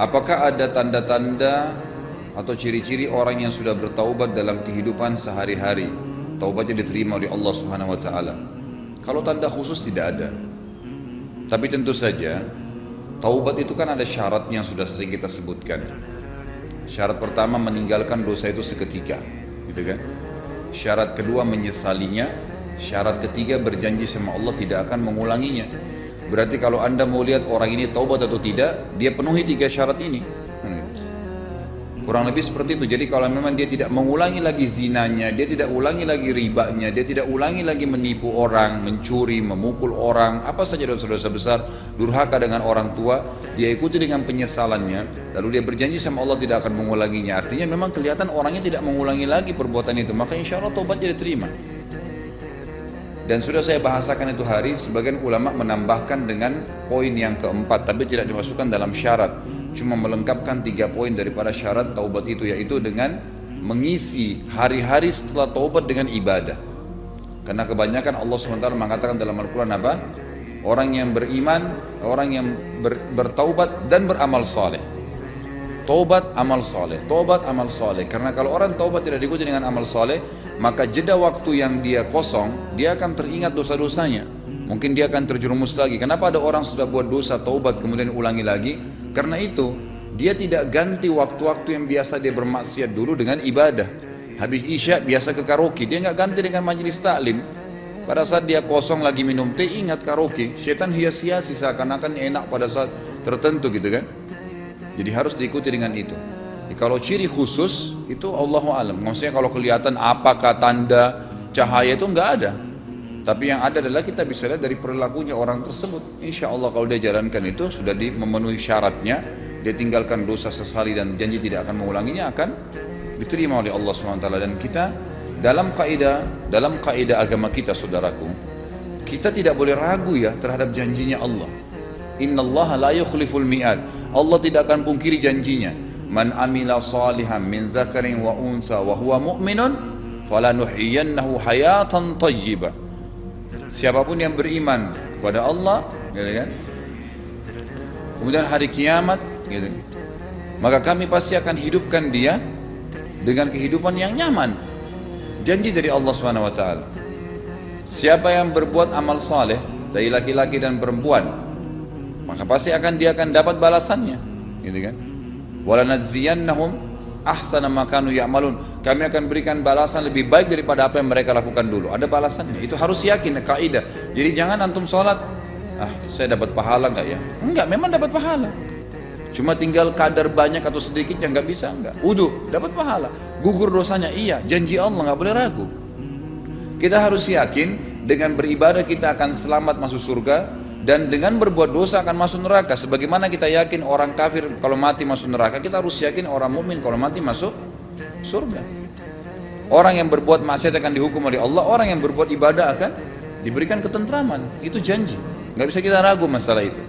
Apakah ada tanda-tanda atau ciri-ciri orang yang sudah bertaubat dalam kehidupan sehari-hari? Taubatnya diterima oleh Allah Subhanahu wa taala. Kalau tanda khusus tidak ada. Tapi tentu saja taubat itu kan ada syarat yang sudah sering kita sebutkan. Syarat pertama meninggalkan dosa itu seketika, gitu kan? Syarat kedua menyesalinya. Syarat ketiga berjanji sama Allah tidak akan mengulanginya. Berarti kalau Anda mau lihat orang ini taubat atau tidak, dia penuhi 3 syarat ini. Kurang lebih seperti itu. Jadi kalau memang dia tidak mengulangi lagi zinanya, dia tidak ulangi lagi ribanya, dia tidak ulangi lagi menipu orang, mencuri, memukul orang, apa saja dosa-dosa besar, durhaka dengan orang tua, dia ikuti dengan penyesalannya, lalu dia berjanji sama Allah tidak akan mengulanginya. Artinya memang kelihatan orangnya tidak mengulangi lagi perbuatan itu, maka insya Allah taubatnya diterima. Dan sudah saya bahasakan itu hari, sebagian ulama menambahkan dengan poin yang keempat, tapi tidak dimasukkan dalam syarat, cuma melengkapkan 3 poin daripada syarat taubat itu, yaitu dengan mengisi hari-hari setelah taubat dengan ibadah. Karena kebanyakan Allah SWT mengatakan dalam Al-Quran apa? Orang yang beriman, orang yang bertaubat dan beramal saleh. Taubat, amal saleh, taubat, amal saleh. Karena kalau orang taubat tidak diikuti dengan amal saleh, maka jeda waktu yang dia kosong, dia akan teringat dosa-dosanya. Mungkin dia akan terjerumus lagi. Kenapa ada orang sudah buat dosa, taubat, kemudian ulangi lagi? Karena itu, dia tidak ganti waktu-waktu yang biasa dia bermaksiat dulu dengan ibadah. Habis isya biasa ke karaoke, dia nggak ganti dengan majelis taklim. Pada saat dia kosong lagi minum teh, ingat karaoke. Syaitan hias-hiasi seakan-akan enak pada saat tertentu gitu kan. Jadi harus diikuti dengan itu. Jadi kalau ciri khusus itu Allahu alam. Maksudnya kalau kelihatan apakah tanda cahaya itu nggak ada. Tapi yang ada adalah kita bisa lihat dari perilakunya orang tersebut. Insya Allah kalau dia jalankan itu sudah memenuhi syaratnya, dia tinggalkan dosa, sesali dan janji tidak akan mengulanginya, akan diterima oleh Allah SWT. Dan kita dalam kaidah agama kita, saudaraku, kita tidak boleh ragu ya terhadap janjinya Allah. Innallaha la yukhliful mi'ad. Allah tidak akan pungkiri janjinya. Man amila salihan min dzakarin wa untha wa huwa mu'minun falanuhyiyannahu hayatan thayyibah. Siapapun yang beriman kepada Allah, gitu kan? Kemudian hari kiamat, gitu, maka kami pasti akan hidupkan dia dengan kehidupan yang nyaman. Janji dari Allah Subhanahu wa taala. Siapa yang berbuat amal saleh dari laki-laki dan perempuan, maka pasti dia akan dapat balasannya, gitu kan? Walanadziyannahum ahsana ma kanu ya'malun. Kami akan berikan balasan lebih baik daripada apa yang mereka lakukan dulu. Ada balasannya. Itu harus yakin, kaidah. Jadi jangan antum sholat, saya dapat pahala enggak ya? Enggak, memang dapat pahala. Cuma tinggal kadar banyak atau sedikit yang enggak bisa, enggak. Wudu, dapat pahala. Gugur dosanya, iya. Janji Allah, enggak boleh ragu. Kita harus yakin dengan beribadah kita akan selamat masuk surga, dan dengan berbuat dosa akan masuk neraka. Sebagaimana kita yakin orang kafir kalau mati masuk neraka, kita harus yakin orang mukmin kalau mati masuk surga. Orang yang berbuat maksiat akan dihukum oleh Allah, orang yang berbuat ibadah akan diberikan ketentraman. Itu janji, nggak bisa kita ragu masalah itu.